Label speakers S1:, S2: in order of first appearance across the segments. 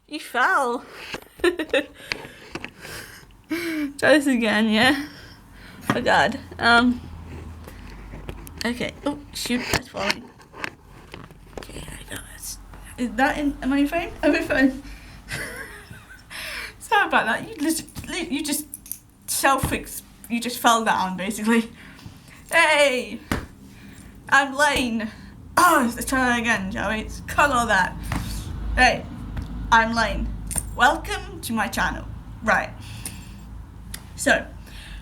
S1: You fell. Try this again, yeah? Oh god. Okay. Oh, shoot, that's falling. Okay, I got this. Is that in my phone? Oh, my phone. Sorry about that. You just you just fell down, basically. Hey! I'm Lane. Oh, let's try that again, shall we? Let's cut all that. Hey, I'm Lane. Welcome to my channel. Right. So,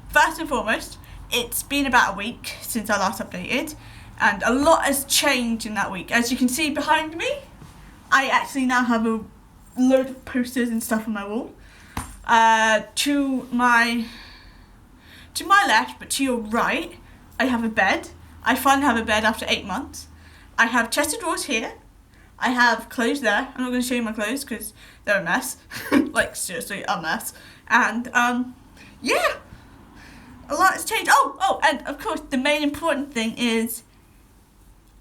S1: first and foremost, it's been about a week since I last updated, and a lot has changed in that week. As you can see behind me, I actually now have a load of posters and stuff on my wall. To my left, but to your right, I have a bed. I finally have a bed after 8 months. I have chest of drawers here. I have clothes there. I'm not going to show you my clothes because they're a mess. Like, seriously, a mess. And, yeah. A lot has changed. Oh, and of course, the main important thing is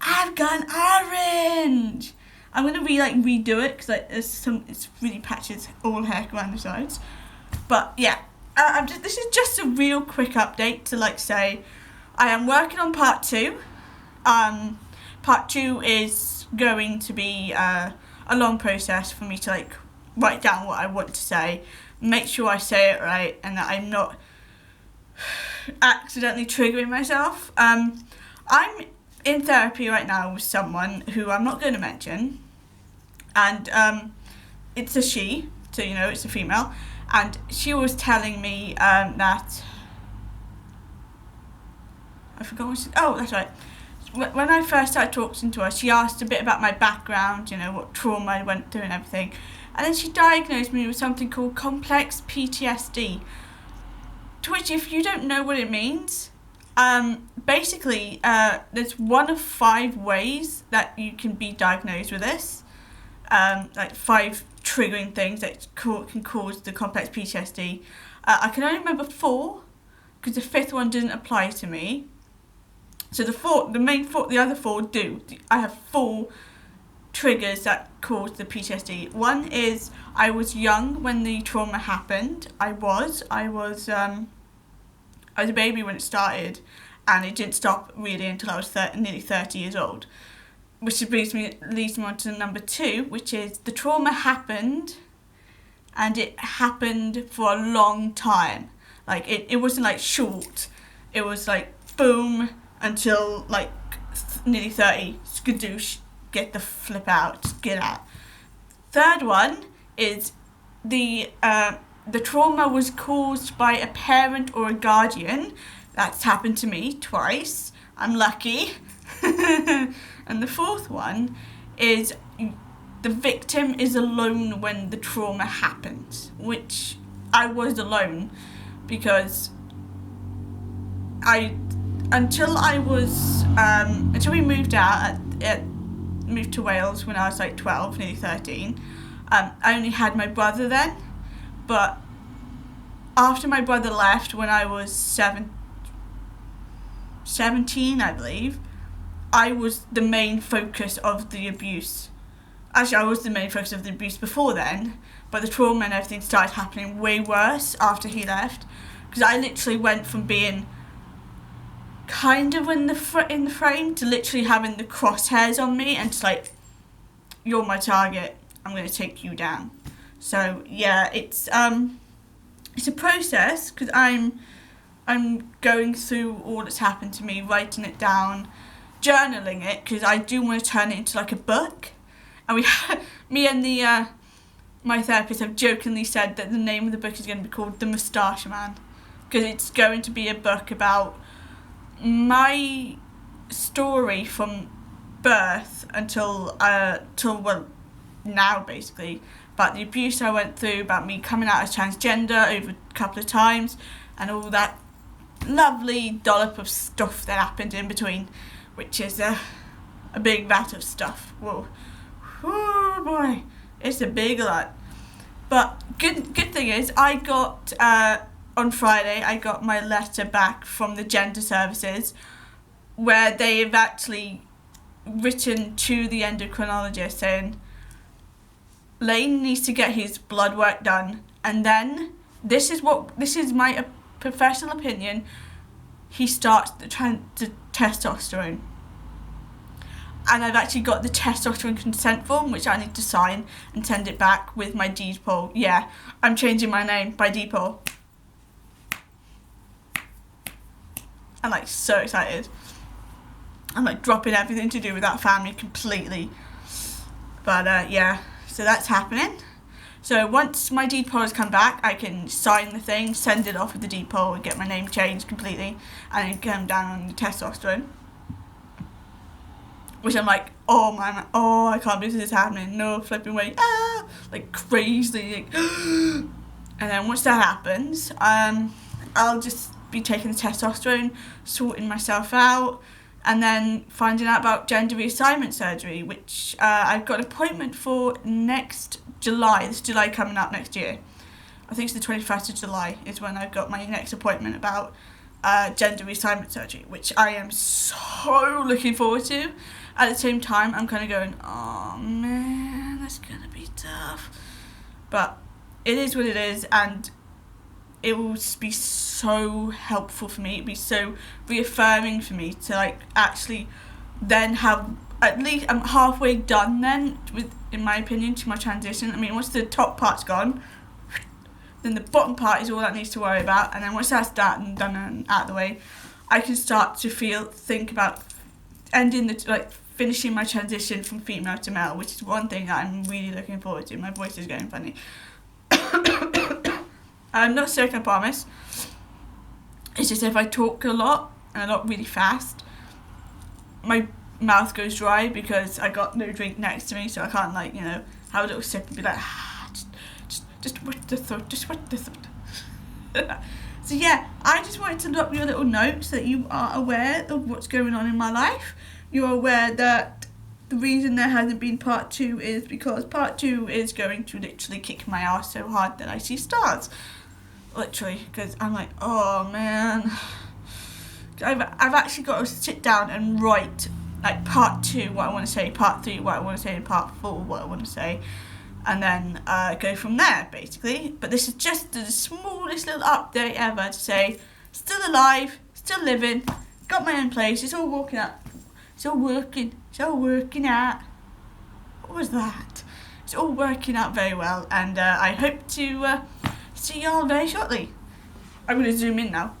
S1: I've gone orange. I'm going to redo it because it's really patches all heck around the sides. But, yeah. This is just a real quick update to say I am working on part 2. Part 2 is going to be a long process for me to write down what I want to say, make sure I say it right, and that I'm not accidentally triggering myself. I'm in therapy right now with someone who I'm not going to mention, and it's a she, so it's a female, and she was telling me that I forgot what she said. Oh, that's right. When I first started talking to her, she asked a bit about my background, what trauma I went through and everything. And then she diagnosed me with something called complex PTSD. To which, if you don't know what it means, basically, there's one of 5 ways that you can be diagnosed with this. 5 triggering things that can cause the complex PTSD. I can only remember 4, because the 5th one didn't apply to me. So the other 4 do. I have 4 triggers that cause the PTSD. One is I was young when the trauma happened. I was a baby when it started, and it didn't stop really until I was nearly 30 years old. Which leads me on to number 2, which is the trauma happened, and it happened for a long time. It wasn't short. It was boom, until nearly 30, skadoosh, get the flip out, get out. Third one is the trauma was caused by a parent or a guardian. That's happened to me twice. I'm lucky. And the 4th one is the victim is alone when the trauma happens, which I was alone because until we moved out, moved to Wales when I was 12, nearly 13, I only had my brother then, but after my brother left when I was 17, I believe, I was the main focus of the abuse. Actually, I was the main focus of the abuse before then, but the trauma and everything started happening way worse after he left, because I literally went from being kind of in the frame to literally having the crosshairs on me and just you're my target, I'm going to take you down. So yeah, it's a process because I'm going through all that's happened to me, writing it down, journaling it, because I do want to turn it into a book. And me and my therapist have jokingly said that the name of the book is going to be called The Moustache Man, because it's going to be a book about my story from birth until now, basically, about the abuse I went through, about me coming out as transgender over a couple of times, and all that lovely dollop of stuff that happened in between, which is a big vat of stuff. Whoa. Oh boy, it's a big lot. But good thing is, I got on Friday, I got my letter back from the gender services, where they have actually written to the endocrinologist saying, Lane needs to get his blood work done, and then this is my professional opinion. He starts the testosterone, and I've actually got the testosterone consent form, which I need to sign and send it back with my deed poll. Yeah, I'm changing my name by deed poll. I'm like so excited. I'm like dropping everything to do with that family completely. But yeah, so that's happening. So once my deed poll has come back, I can sign the thing, send it off with the deed poll, and get my name changed completely, and then come down on the testosterone. Which I'm like, oh man, oh, I can't believe this is happening. No flipping way, like crazy. And then once that happens, I'll just be taking the testosterone, sorting myself out, and then finding out about gender reassignment surgery, which I've got an appointment for next July. This July coming up next year. I think it's the 21st of July is when I've got my next appointment about gender reassignment surgery, which I am so looking forward to. At the same time, I'm kind of going, oh man, that's going to be tough. But it is what it is, and it will be so helpful for me. It'll be so reaffirming for me to like actually then have, at least I'm halfway done then with, in my opinion, to my transition. I mean, once the top part's gone, then the bottom part is all that needs to worry about, and then once that's done and out of the way, I can start to think about ending finishing my transition from female to male, which is one thing that I'm really looking forward to. My voice is going funny. I'm not sick, I promise. It's just if I talk a lot and a lot really fast, my mouth goes dry because I got no drink next to me, so I can't have a little sip and be like, just wet the throat, just wet the throat. So yeah, I just wanted to drop you a little note so that you are aware of what's going on in my life. You're aware that the reason there hasn't been part 2 is because part 2 is going to literally kick my ass so hard that I see stars. Literally, because I'm like, oh man. I've actually got to sit down and write like part 2 what I want to say, part 3 what I want to say, and part 4 what I want to say, and then go from there basically. But this is just the smallest little update ever to say, still alive, still living, got my own place, it's all working out. It's all working out. What was that? It's all working out very well, and I hope to see y'all very shortly. I'm going to zoom in now.